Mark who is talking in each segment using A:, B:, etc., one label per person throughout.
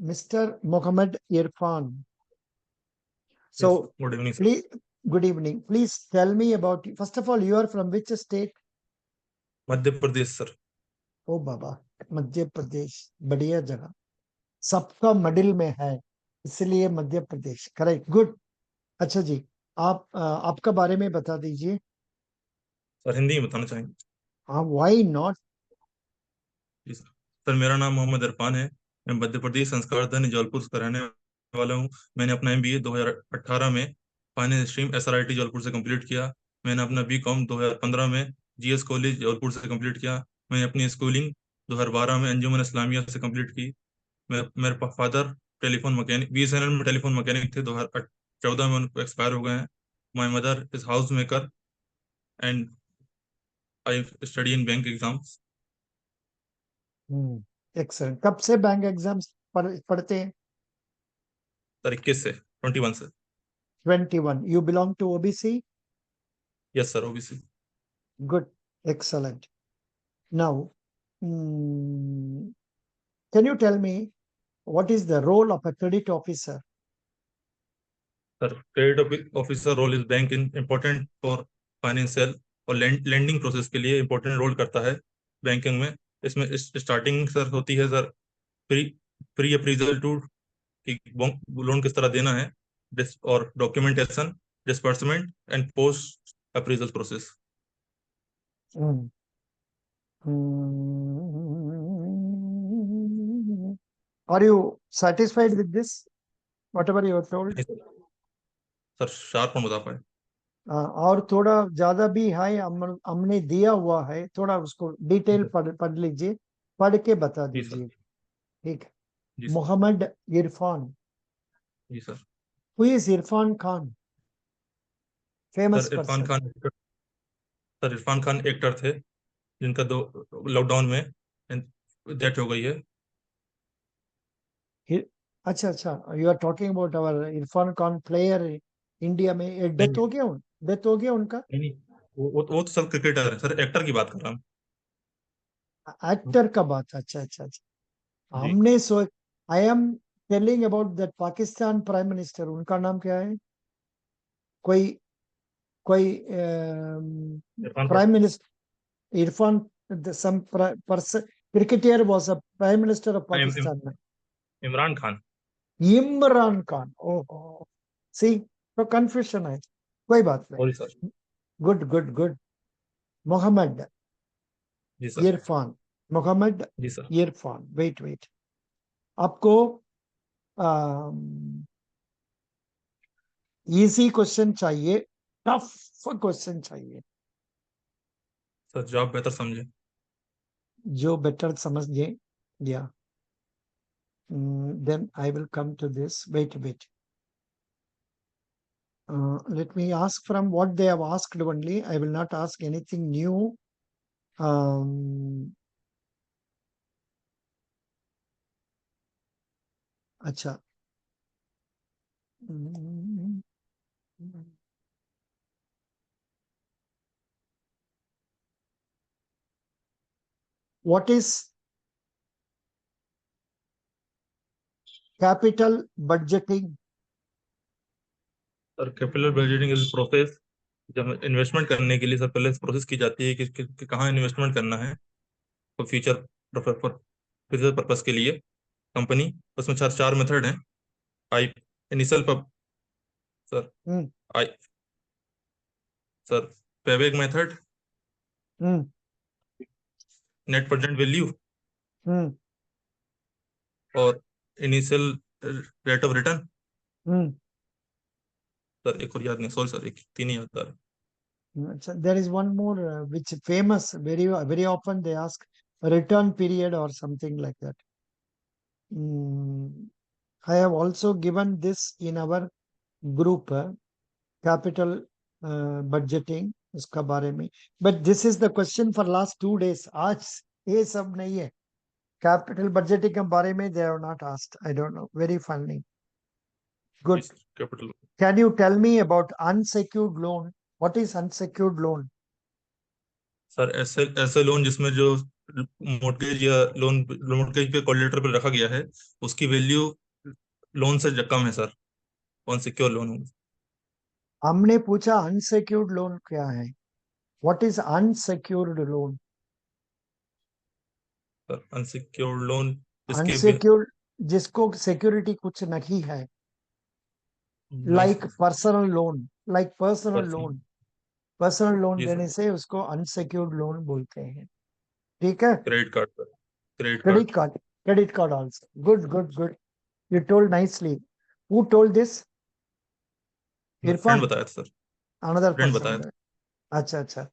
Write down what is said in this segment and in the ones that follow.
A: Mr. Mohammed Irfan.
B: Yes,
A: So,
B: good evening, sir.
A: please, good evening. Please tell me about, first of all, you are from which state?
B: Madhya Pradesh sir.
A: ओ बाबा, मध्य प्रदेश, बढ़िया जगह, सबका middle में है, इसलिए Madhya Pradesh. Correct, good. अच्छा जी, आपका बारे में बता दीजिए.
B: सर हिंदी में बताना चाहेंगे?
A: हाँ, व्हाई नॉट.
B: जी सर. सर मेरा नाम मोहम्मद इरफान है. मैं मध्य प्रदेश संस्कार धन्य जौलपुर का रहने वाला हूँ. मैंने अपना MBA 2018 में फाइनेंस स्ट्रीम SRIT जौलपुर से कंप्लीट किया. मैंने अपना BCom 2015 में GS कॉलेज जौलपुर से कंप्लीट किया. मैंने अपनी स्कूलिंग 2012 में अंजुमन इस्लामिया से कंप्लीट की. मेरे फादर टेलीफोन मैकेनिक, BSNL में टेलीफोन मैकेनिक थे. 2014 में उनको एक्सपायर हो गए हैं. My mother is house maker and I study in bank exams.
A: Excellent. कब से बैंक एग्जाम्स पढ़ते हैं?
B: सर 21 से 21 से.
A: 21. You belong to OBC?
B: Yes sir, OBC.
A: Good, excellent. Now, can you tell me what is the role of a credit officer?
B: Sir credit officer role is bank in important for financial और lending process के लिए important role करता है banking में. इसमें starting sir होती है sir pre pre appraisal to कि लोन किस तरह देना है, और documentation, disbursement and post appraisal process.
A: Mm. Mm. Are you satisfied with this? Whatever you have told?
B: Sir sharp में बता पाए.
A: और थोड़ा ज्यादा भी है, हमने दिया हुआ है, थोड़ा उसको डिटेल पढ़ लीजिए, पढ़ के बता
B: जी सर.
A: दीजिए. ठीक है.
B: जी सर.
A: मोहम्मद इरफान.
B: जी sir.
A: Who is Irfan Khan? Famous
B: sir Irfan
A: person.
B: Khan, sir Irfan Khan actor थे जिनका दो लॉकडाउन में डेथ हो गई है.
A: अच्छा अच्छा, you are talking about our Irfan Khan player India में.
B: नहीं
A: डेथ हो गया उनका.
B: नहीं, वो तो सब क्रिकेटर है सर, एक्टर की बात कर रहा हूँ.
A: एक्टर का बात. अच्छा अच्छा अच्छा.
B: जी.
A: हमने so I am telling about that Pakistan prime minister. उनका नाम क्या है? कोई कोई
B: Irfan
A: prime minister Irfan, some person cricketer was a prime minister of
B: इम-
A: पाकिस्तान.
B: इमरान खान.
A: इमरान खान. ओहो, सी, तो कंफ्यूजन है. कोई बात
B: सॉरी
A: नहीं.
B: Sir.
A: Good good good. Mohammed
B: ji sir.
A: Irfan. Mohammed
B: ji sir.
A: Irfan. Wait wait. आपको इजी क्वेश्चन चाहिए, टफ क्वेश्चन चाहिए?
B: सर जो आप बेहतर समझे.
A: जो बेटर समझे. या then I will come to this. Wait a bit. Let me ask from what they have asked only. I will not ask anything new. अच्छा. What is capital budgeting?
B: Sir capital budgeting is process जब investment करने के लिए sir पहले process की जाती है कि कहाँ इन्वेस्टमेंट करना है for future, for future purpose के लिए कंपनी. उसमें चार चार मेथड हैं. I initial pub sir
A: Hmm.
B: I sir payback method,
A: Hmm.
B: Net present value,
A: Hmm.
B: और initial rate of return.
A: Hmm.
B: Sir एक और याद नहीं, सॉरी सर, एक तीन ही याद आ रहे.
A: So there is one more which famous, very often they ask return period or something like that. I have also given this in our group, capital budgeting, इसका बारे में. But this is the question for last 2 days. आज ये सब नहीं है. Capital budgeting के बारे में they have not asked. I don't know. Very funny. Good.
B: Capital.
A: Can you tell me about unsecured loan? What is unsecured loan?
B: Sir ऐसे ऐसे लोन जिसमें जो मोर्टगेज या लोन मोर्टगेज पे कोलेटरल पे रखा गया है, उसकी वैल्यू लोन से कम है सर, अनसिक्योर लोन हो।
A: हमने पूछा अनसेक्योर्ड लोन क्या है? What is unsecured loan?
B: Sir unsecured loan जिसके भी
A: अनसेक्योर्ड जिसको सिक्योरिटी कुछ नहीं है,
B: नहीं
A: like
B: sir,
A: personal loan, like personal
B: personal.
A: Loan. Personal loan
B: जी
A: देने
B: सर।
A: से उसको अनसेक्योर्ड लोन बोलते हैं। ठीक है।
B: Credit card sir, credit card.
A: Credit card, credit card also, good good good, you told nicely. Who told this?
B: Friend
A: Irfan?
B: बताया था सर,
A: Another
B: फ्रेंड
A: person.
B: बताया था।
A: Acha, acha.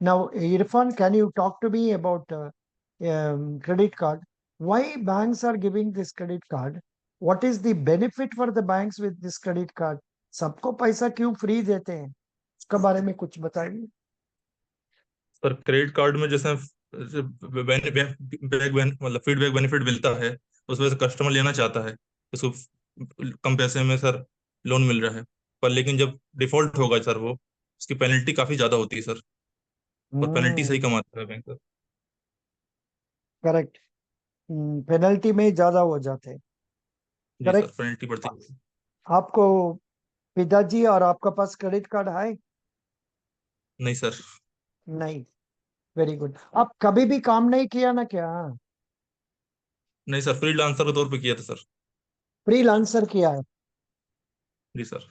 A: Now, Irfan, can you talk to me about credit card? Why banks are giving this credit card? What is the benefit for the banks with this credit card? सबको पैसा क्यों free देते हैं? उसके बारे में कुछ बताइए।
B: सर क्रेडिट कार्ड में जैसे मतलब फीडबैक बेनिफिट मिलता है, उस वजह से कस्टमर लेना चाहता है, उसको कम पैसे में सर लोन मिल रहा है। पर लेकिन जब डिफॉल्ट होगा सर, वो उसकी पेनल्टी काफी ज्यादा होती है सर, और पेनल्टी सही
A: हम्म,
B: कमाता है बैंक सर।
A: करेक्ट। पेनल्टी में ज्यादा हो जाते हैं।
B: जी सर,
A: करेक्ट।
B: पेनल्टी पड़ती है।
A: आपको पिताजी और आपका पास क्रेडिट कार्ड है?
B: नहीं सर।
A: नहीं। Very good. आप कभी भी काम नहीं किया ना क्या?
B: नहीं सर, फ्रीलांसर के तौर पे किया था सर।
A: फ्रीलांसर किया है?
B: जी सर।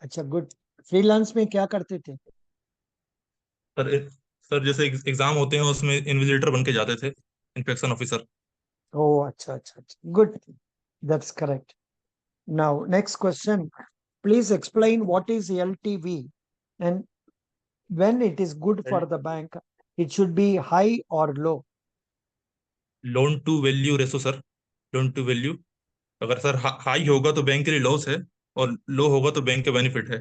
A: अच्छा, गुड। फ्रीलांस में क्या करते थे?
B: सर सर जैसे एग्जाम होते हैं उसमें इन्विजिलेटर बन के जाते थे, इंस्पेक्शन ऑफिसर।
A: Oh, अच्छा अच्छा अच्छा, good. That's correct. Now, next question. Please explain what is LTV and when it is good for the bank. It should be high or low.
B: Loan to value ratio sir, loan to value. अगर sir high होगा तो bank के लिए loss है, और लो होगा तो bank के बेनिफिट है।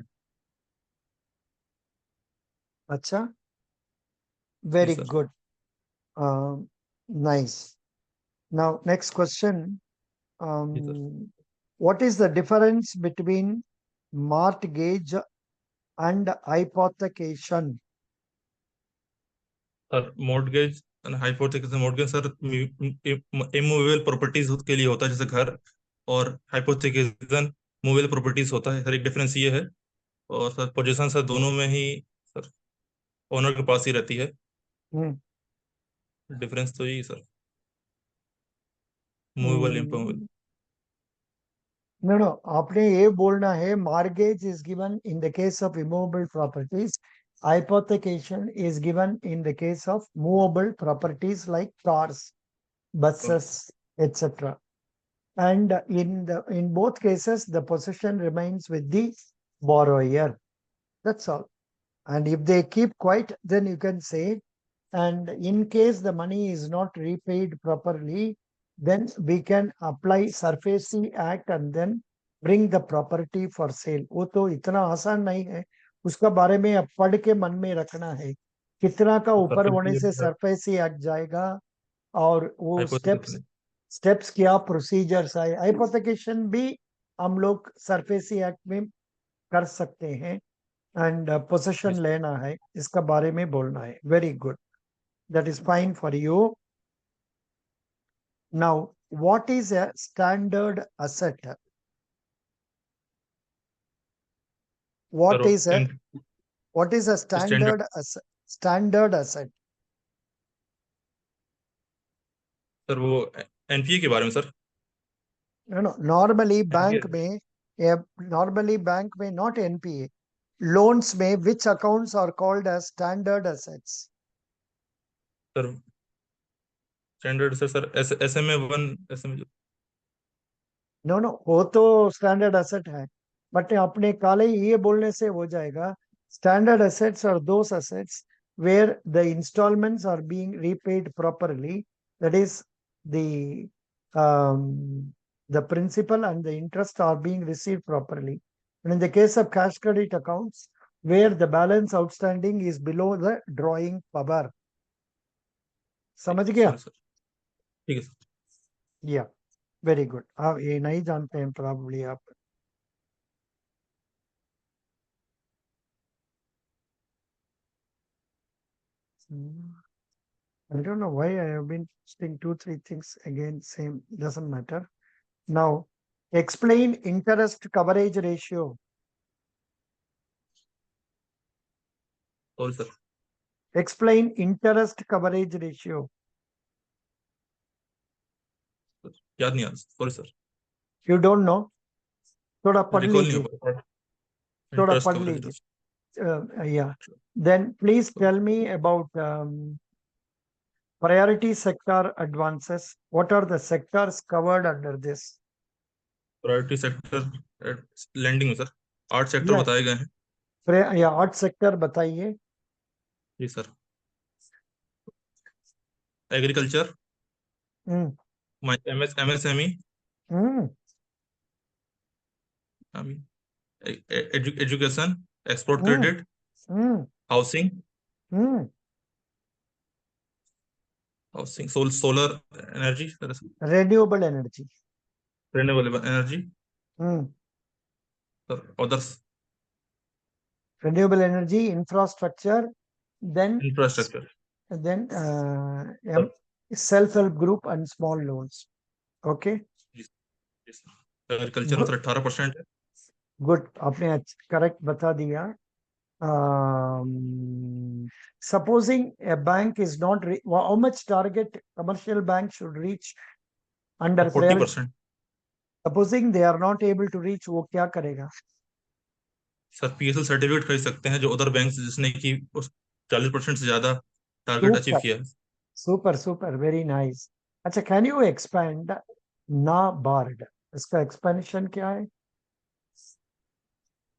A: अच्छा,
B: जी
A: very
B: sir.
A: good. Nice. Now, next question.
B: जी sir.
A: What is the difference between mortgage and hypothecation?
B: Sir mortgage, hypothecation mortgage sir immovable properties के लिए होता है, जैसे घर, और हाइपोथेकेशन मूवेबल प्रॉपर्टीज होता है सर, एक डिफरेंस ये है। और सर पोजीशन सर दोनों में ही सर ओनर के पास ही रहती है,
A: Hmm.
B: डिफरेंस तो यही sir, movable immovable.
A: Hmm. No, no. आपने ये बोलना है mortgage is given in the case of immovable properties. Hypothecation is given in the case of movable properties like cars, buses, etc. And in both cases, the possession remains with the borrower. That's all. And if they keep quiet, then you can say, and in case the money is not repaid properly, then we can apply SURFACE Act and then bring the property for sale. वो तो इतना आसान नहीं है, उसका बारे में अब पढ़ के मन में रखना है कितना का
B: सर
A: ऊपर
B: फिर
A: होने से SURFACE Act जाएगा, और वो स्टेप्स
B: हाइपोथेकेशन।
A: स्टेप्स क्या प्रोसीजर्स है। हाइपोथेकेशन भी हम लोग SURFACE Act में कर सकते हैं। एंड पोसेशन लेना है, इसका बारे में बोलना है। Very good, that is fine for you. Now, what is a standard asset? What
B: sir
A: is a what is a
B: standard,
A: standard asset?
B: Sir वो एनपीए के बारे में sir.
A: No, normally
B: NPA
A: bank में, नॉर्मली बैंक में not NPA, loans में which accounts are called as standard assets?
B: Sir, standard से sir S M A one, S M.
A: No no, वो तो स्टैंडर्ड एसेट है, बट अपने काले ये बोलने से हो जाएगा। Standard assets are those assets where the installments are being repaid properly, that is, the um, the principal and the interest are being received properly. And in the case of cash credit accounts, where the balance outstanding is below the drawing power. समझ गया?
B: Sorry sir. ठीक है sir.
A: या, very good. आप ये नहीं जानते हैं प्रॉब्ली आप। I don't know why I have been saying two, three things again, same, doesn't matter. Now, explain interest coverage ratio.
B: Sorry sir,
A: Explain interest coverage ratio.
B: याद नहीं आ रहा, sorry sir,
A: You don't know? थोड़ा पढ़
B: recall नहीं हो
A: लीजिए,
B: पा रहा।
A: थोड़ा
B: इंटरेस्ट
A: पढ़
B: कवरेज
A: लीजिए.
B: Ratio,
A: Yeah. Then please tell me about priority sector advances. What are the sectors covered under this?
B: Priority sector lending में सर 8 सेक्टर
A: Yes.
B: बताए गए हैं।
A: या 8 सेक्टर बताइए.
B: जी sir, agriculture,
A: hmm.
B: MSME,
A: hmm.
B: Education, export
A: hmm.
B: Credit,
A: hmm.
B: Housing,
A: hmm.
B: Solar energy,
A: Renewable energy.
B: Renewable energy,
A: hmm.
B: Sir others,
A: Renewable energy, infrastructure, then
B: infrastructure,
A: then
B: sir
A: self-help group and small loans. Okay.
B: Agriculture में
A: Good.
B: Sir 18% है।
A: Good. आपने correct बता दिया. Supposing a bank is not how much target commercial bank should reach under
B: sir
A: priority?
B: 40%।
A: Supposing they are not able to reach, वो क्या करेगा?
B: Sir PSL certificate खरीद सकते हैं जो अदर बैंक जिसने कि उस 40% से ज्यादा टारगेट अचीव
A: Super,
B: किया है।
A: super, super, very nice. अच्छा, can you expand NABARD? इसका expansion क्या है?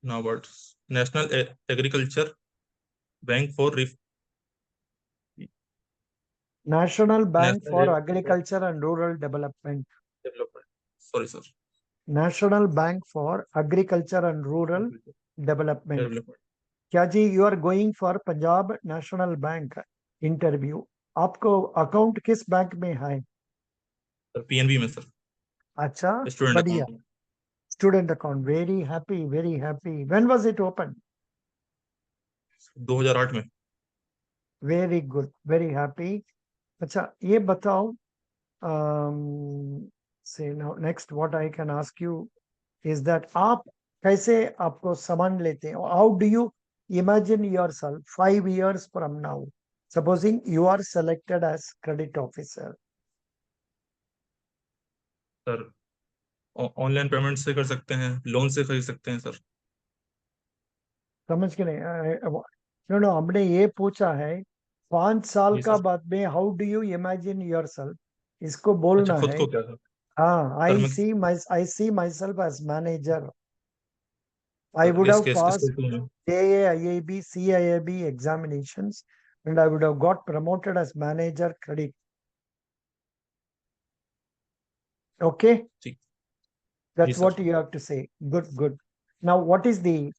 B: NABARD, national agriculture bank for
A: National Bank for
B: national
A: Agriculture and Rural Development.
B: Development, sorry sir,
A: National Bank for Agriculture and Rural Development.
B: Development,
A: क्या जी, you are going for Punjab national bank interview. आपको account किस bank में है?
B: Sir PNB में sir,
A: अच्छा,
B: student
A: बढ़िया.
B: Account,
A: student account, very happy, very happy. When was it open?
B: 2008 में।
A: Very good, very happy. अच्छा, ये बताओ, से next what I can ask you is that आप कैसे आपको समझ लेते हैं? How do you imagine yourself 5 years from now, supposing you are selected as credit officer?
B: Sir online payment से कर सकते हैं, लोन से खरीद सकते हैं सर।
A: समझ के नहीं? नो नो, हमने ये पूछा है 5 साल
B: जी
A: का
B: सर,
A: बाद में how do you imagine yourself, इसको
B: अच्छा
A: बोलना
B: खुद
A: है.
B: को क्या सर?
A: हाँ,
B: सर मैं,
A: I see myself as manager. I
B: sir
A: would
B: इस
A: have
B: केस
A: passed
B: स्कूल में,
A: AAIAB, CIAB examinations, and I would have got promoted as manager credit. Okay,
B: ठीक, जी
A: that's what
B: sir.
A: you have to say. Good, good. Now, what is the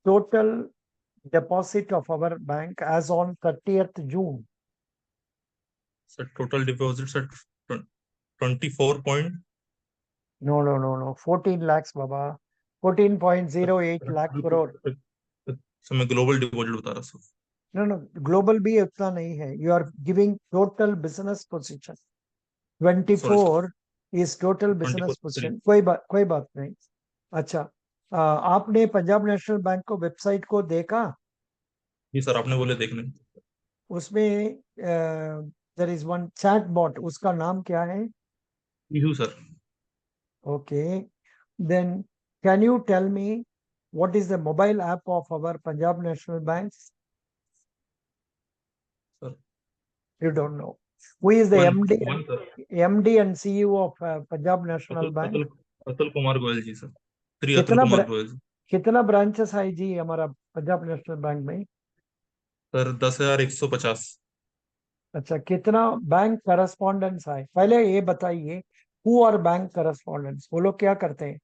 A: total deposit of our bank as on 30th June?
B: Sir total deposit sir 24
A: No, no, no, no. 14 lakhs, Baba. 14.08 lakh crore.
B: Sir मैं global deposit बता रहा हूँ।
A: No, no. Global भी उतना नहीं है. You are giving total business position.
B: Sorry sir,
A: 24 is total business
B: 24
A: position. कोई बात नहीं. अच्छा, आपने पंजाब नेशनल बैंक को वेबसाइट को देखा?
B: जी सर, आपने बोले देखने।
A: उसमें there is one chatbot, उसका नाम क्या है?
B: You sir,
A: okay, then can you tell me what is the mobile app of our Punjab national Bank?
B: Sir
A: You don't know. Who is the
B: one
A: MD
B: one sir,
A: MD and CEO of Punjab National
B: Atul
A: Bank?
B: Atul Atul Kumar Goyal ji sir, Shri Atul
A: कितना
B: कुमार गोयल जी।
A: कितना branches है जी हमारा Punjab national bank में?
B: Sir 10,150।
A: अच्छा, कितना bank correspondents है? पहले ये बताइए, हु आर बैंक करस्पॉन्डेंट्स, वो लोग क्या करते हैं?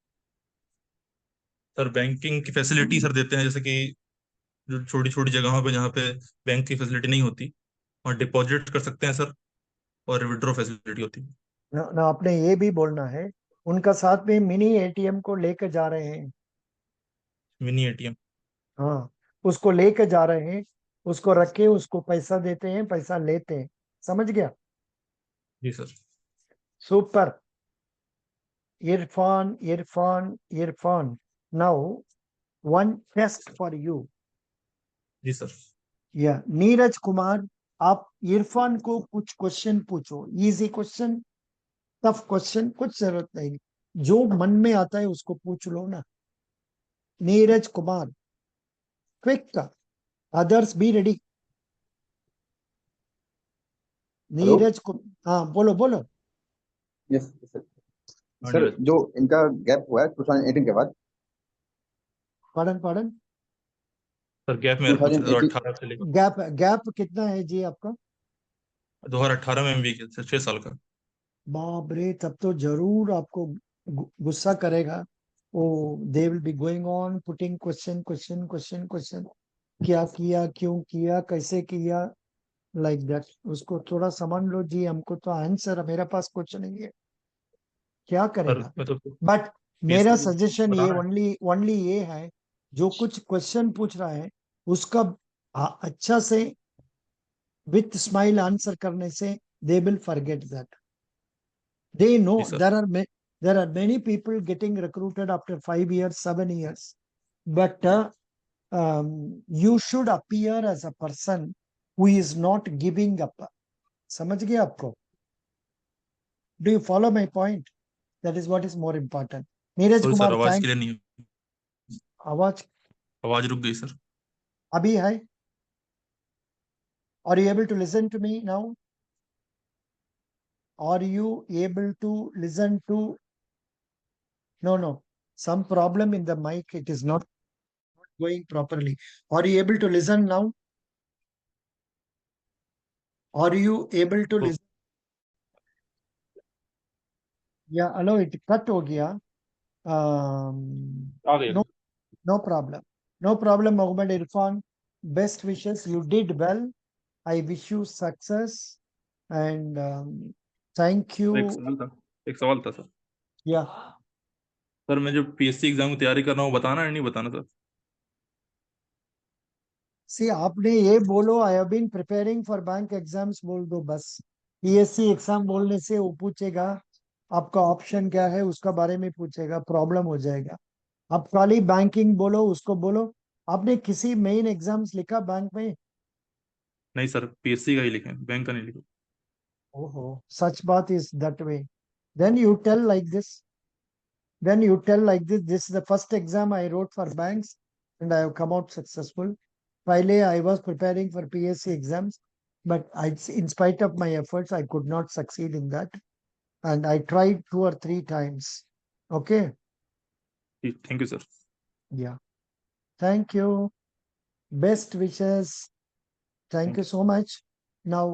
B: सर बैंकिंग की फैसिलिटी सर देते हैं, जैसे कि जो छोटी छोटी जगहों पे जहाँ पे बैंक की फैसिलिटी नहीं होती वहाँ डिपॉजिट कर सकते हैं सर, और विड्रॉ फैसिलिटी होती है।
A: ना आपने ये भी बोलना है, उनका साथ में मिनी एटीएम को लेकर जा रहे हैं.
B: मिनी एटीएम,
A: हाँ, उसको लेकर जा रहे हैं, उसको रख के उसको पैसा देते हैं, पैसा लेते हैं. समझ गया?
B: जी sir.
A: Super. Irfan, now one test for you.
B: जी सर।
A: या नीरज कुमार, आप इरफान को कुछ क्वेश्चन पूछो, इजी क्वेश्चन, टफ क्वेश्चन, कुछ जरूरत नहीं, जो मन में आता है उसको पूछ लो ना। Neeraj Kumar, quick, others be ready.
C: Hello.
A: Neeraj Kumar, हाँ बोलो बोलो।
C: Yes sir.
B: हाँ
C: सर
B: नीरज।
C: जो इनका गैप हुआ है 2018 के बाद,
A: पढ़न
B: सर गैप में पूछ रहे
C: 2018
B: 18 से लेकर
A: गैप गैप कितना है जी आपका?
B: 2018 में एमबीए किया सर, 6 साल का।
A: बाप रे, तब तो जरूर आपको गुस्सा करेगा वो। They will be going on putting question question question question, क्या किया, क्यों किया, कैसे किया, लाइक दैट। उसको थोड़ा समझ लो जी, हमको तो आंसर, मेरे पास कुछ नहीं है, क्या
B: सर
A: करेगा।
B: मैं तो
A: बट मेरा
B: पीएससी
A: सजेशन ये
B: बनाना है।
A: ओनली ओनली ये है, जो कुछ क्वेश्चन पूछ रहा है उसका अच्छा से विथ स्माइल आंसर करने से they will forget that. They
B: जी
A: know
B: sir.
A: there are many people getting recruited after 5 years, 7 years, but you should appear as a person who is not giving up. समझ गए आपको? Do you follow my point? That is what is more important. Neeraj
B: sorry sir,
A: Kumar,
B: आवाज
A: thank।
B: Clear नहीं है।
A: आवाज
B: आवाज रुक गई सर।
A: अभी है? Are you able to listen to me now? Are you able to listen to? No. Some problem in the mic. It is not going properly. Are you able to listen now? Are you able to
B: तो
A: listen? Yeah, hello, it cut हो गया.
B: आ गया
A: No,
B: sir.
A: no problem. No problem, Mohammed Irfan. Best wishes. You did well. I wish you success. And thank
B: एक
A: you.
B: सवाल था, एक सवाल था सर।
A: Yeah.
B: सर मैं जो पीएससी एग्जाम की तैयारी कर रहा हूँ, बताना है नहीं बताना सर?
A: See, आपने ये बोलो I have been preparing for bank exams बोल दो बस। पीएससी एग्जाम बोलने से वो पूछेगा आपका ऑप्शन क्या है, उसका बारे में पूछेगा, प्रॉब्लम हो जाएगा। आप खाली बैंकिंग बोलो, उसको बोलो। आपने किसी मेन एग्जाम्स लिखा बैंक में?
B: नहीं सर, पीएससी का ही लिखे, बैंक का नहीं लिखे।
A: ओहो, सच बात is that way. Then you tell like this, this is the first exam I wrote for banks and I have come out successful. Pहिले I was preparing for PSC exams, but in spite of my efforts, I could not succeed in that. And I tried 2 or 3 times. Okay.
B: Thank you sir.
A: Yeah. Thank you. Best wishes. Thank you so much. Now,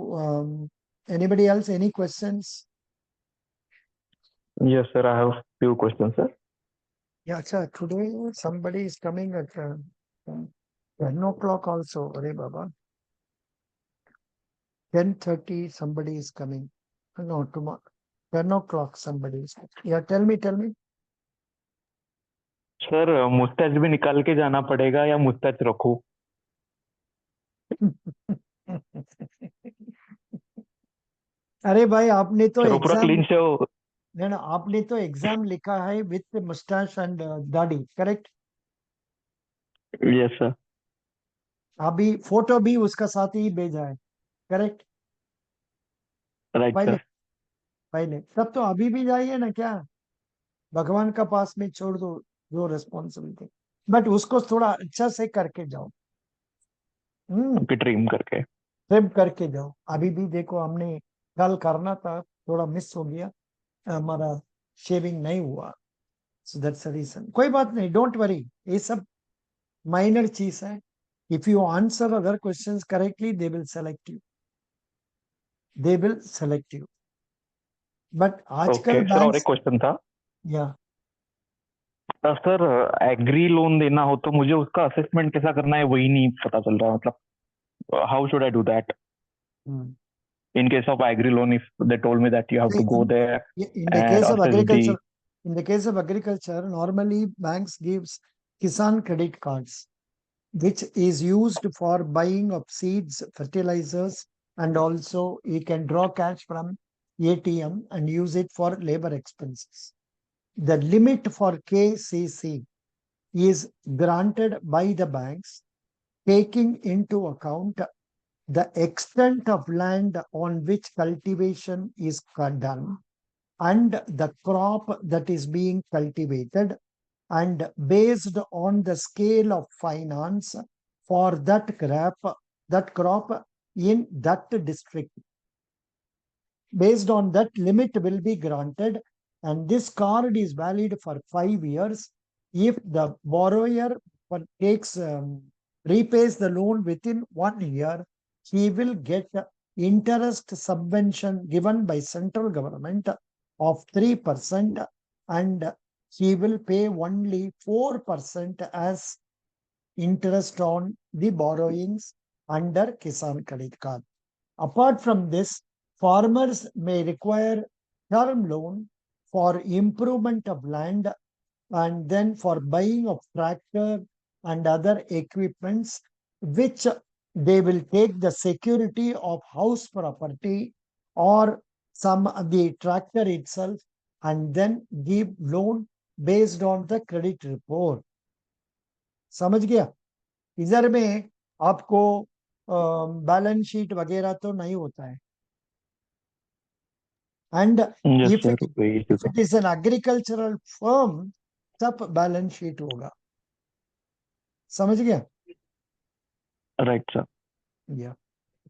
A: anybody else, any questions?
D: Yes, sir. I have few questions, sir.
A: Yeah, sir. Today somebody is coming at 10 o'clock also. Arey Baba. 10:30 somebody is coming. No, tomorrow. 10 o'clock somebody is coming. Yeah, tell me.
D: Sir moustache भी निकाल के जाना पड़ेगा या moustache रखूं?
A: अरे भाई, आपने तो
D: सर वो पूरा
A: एग्जाम,
D: क्लीन शेव।
A: ना आपने तो एग्जाम लिखा है विथ मुस्टैच एंड दाढ़ी, करेक्ट?
D: Yes sir.
A: अभी फोटो भी उसका साथ ही भेजा है, करेक्ट?
D: राइट
A: पहले
D: सर।
A: पहले तब तो अभी भी जाइए ना, क्या भगवान का पास में छोड़ दो जो रिस्पॉन्सिबिलिटी, बट उसको थोड़ा अच्छा से करके जाओ।
D: आपकी ड्रीम करके।
A: ट्रिम करके जाओ। अभी भी देखो, हमने कल करना था, थोड़ा मिस हो गया, हमारा शेविंग नहीं हुआ। So that's the reason. कोई बात नहीं, डोंट वरी, ये सब माइनर चीज है। If you answer other questions correctly, they will select you. But आजकल
D: ओके सर, और एक
A: बैंक्स,
D: क्वेश्चन था।
A: या
D: सर एग्री लोन देना हो तो मुझे उसका असेसमेंट कैसा करना है वही नहीं पता चल रहा, मतलब how should I do that in case of agri loan? If they told me that you have to go there
A: in the
D: and
A: case of
D: assess the.
A: agriculture, normally banks gives Kisan credit cards, which is used for buying of seeds, fertilizers, and also he can draw cash from ATM and use it for labor expenses. The limit for KCC is granted by the banks, taking into account the extent of land on which cultivation is done and the crop that is being cultivated, and based on the scale of finance for that crop in that district. Based on that, limit will be granted, and this card is valid for 5 years. If the borrower repays the loan within 1 year, he will get interest subvention given by central government of 3%, and he will pay only 4% as interest on the borrowings under Kisan Credit Card. Apart from this, farmers may require term loan for improvement of land and then for buying of tractor and other equipments, which they will take the security of house property or some of the tractor itself and then give loan based on the credit report. समझ गया? इधर में आपको balance sheet वगैरह तो नहीं होता है. And
D: Yes,
A: if
D: sir.
A: it is an agricultural firm, तब बैलेंस शीट होगा. समझ गया?
D: Right, sir.
A: Yeah.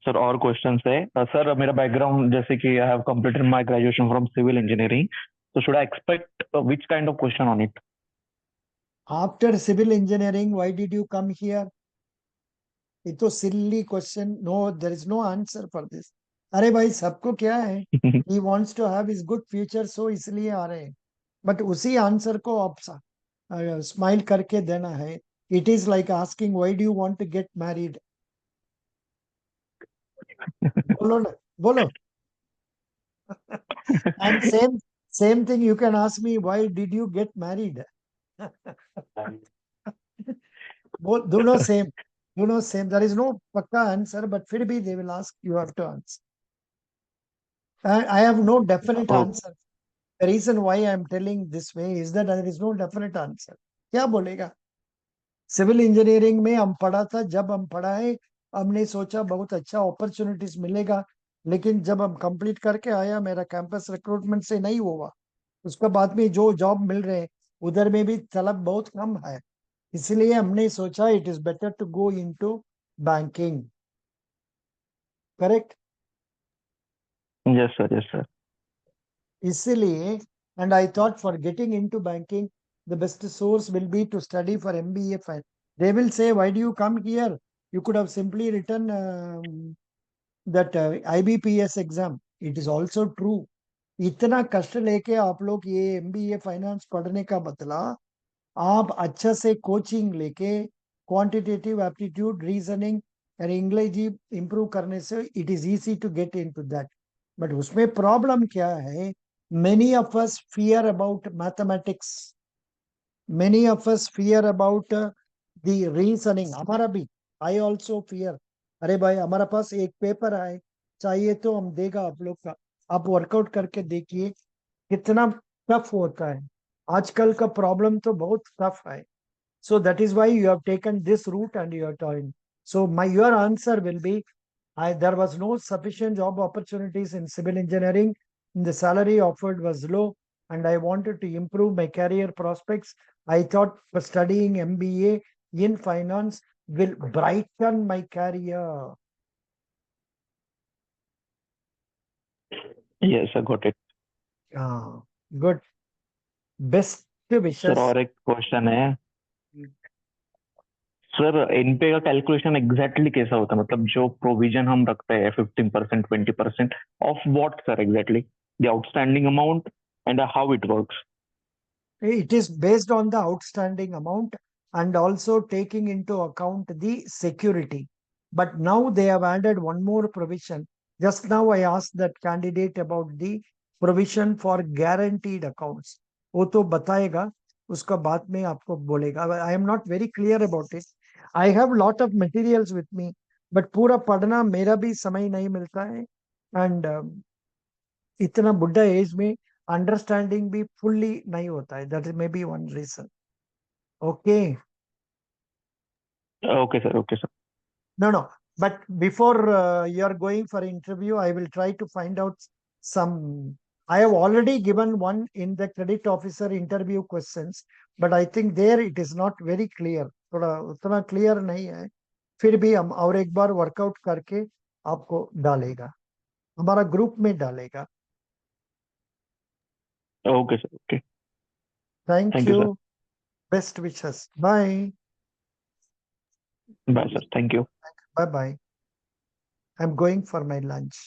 D: सर और क्वेश्चन है सर मेरा बैकग्राउंड जैसे कि I have completed my graduation from civil engineering, so should I expect which kind of question on it?
A: After civil engineering, why did you come here? It's a silly question. No, there is no answer for this. अरे भाई सबको क्या है? He wants to have his good future, so इसलिए आ रहे हैं. But उसी answer को आप स्माइल करके देना है. It is like asking, why do you want to get married? बोलो ना, बोलो. And same thing you can ask me, why did you get married? दोनों same. There is no pakka answer, but फिर भी they will ask, you have to answer. I have no definite answer. The reason why I am telling this way is that there is no definite answer. क्या बोलेगा? Civil engineering में हम पढ़ा था, जब हम पढ़ा है हमने सोचा बहुत अच्छा अपॉर्चुनिटीज मिलेगा, लेकिन जब हम कंप्लीट करके आया मेरा कैंपस रिक्रूटमेंट से नहीं हुआ. उसके बाद में जो जॉब मिल रहे उधर में भी तलब बहुत कम है, इसलिए हमने सोचा it is better to go into banking. Correct?
D: Yes, sir. Yes, sir.
A: इसलिए, and I thought for getting into banking, the best source will be to study for MBA. They will say, why do you come here? You could have simply written that IBPS exam. It is also true. इतना कष्ट लेके आप लोग ये MBA finance पढ़ने का बदला आप अच्छा से कोचिंग लेके क्वांटिटेटिव एप्टीट्यूड रीजनिंग और अंग्रेजी इंप्रूव करने से it is easy to get into that. But उसमें प्रॉब्लम क्या है? Many of us fear about mathematics. Many of us fear about the reasoning. हमारा भी, I also fear. अरे भाई हमारा पास एक पेपर आए चाहिए तो हम देगा आप लोग का. आप वर्कआउट करके देखिए कितना टफ होता है. आजकल का प्रॉब्लम तो बहुत टफ है. So that is why you have taken this route and you are trying. So your answer will be, there was no sufficient job opportunities in civil engineering. The salary offered was low and I wanted to improve my career prospects. I thought studying MBA in finance will brighten my career.
D: Yes, I got it.
A: Good. Best wishes.
D: Sir और एक question है sir, NPA का calculation exactly कैसा होता है? मतलब जो provision हम रखते हैं 15%, 20% of what sir exactly? The outstanding amount and how it works?
A: It is based on the outstanding amount and also taking into account the security. But now they have added one more provision. Just now I asked that candidate about the provision for guaranteed accounts. वो तो बताएगा, उसका बाद में आपको बोलेगा. I am not very clear about it. I have lot of materials with me. But पूरा पढ़ना मेरा भी समय नहीं मिलता है एंड इतना बुढ़ा एज में अंडरस्टैंडिंग भी फुल्ली नहीं होता है, that may be one reason. Okay.
D: Okay, sir. Okay, sir.
A: No. But before you are going for interview, I will try to find out some. I have already given one in the credit officer interview questions, but I think there it is not very clear. थोड़ा उतना clear नहीं है. फिर भी हम और एक बार workout करके आपको डालेगा, हमारा ग्रुप में डालेगा.
D: Okay, sir. Okay.
A: Thank
D: Thank you, sir.
A: you. Best wishes. Bye.
D: Bye, sir. Thank you.
A: Bye. I'm going for my lunch.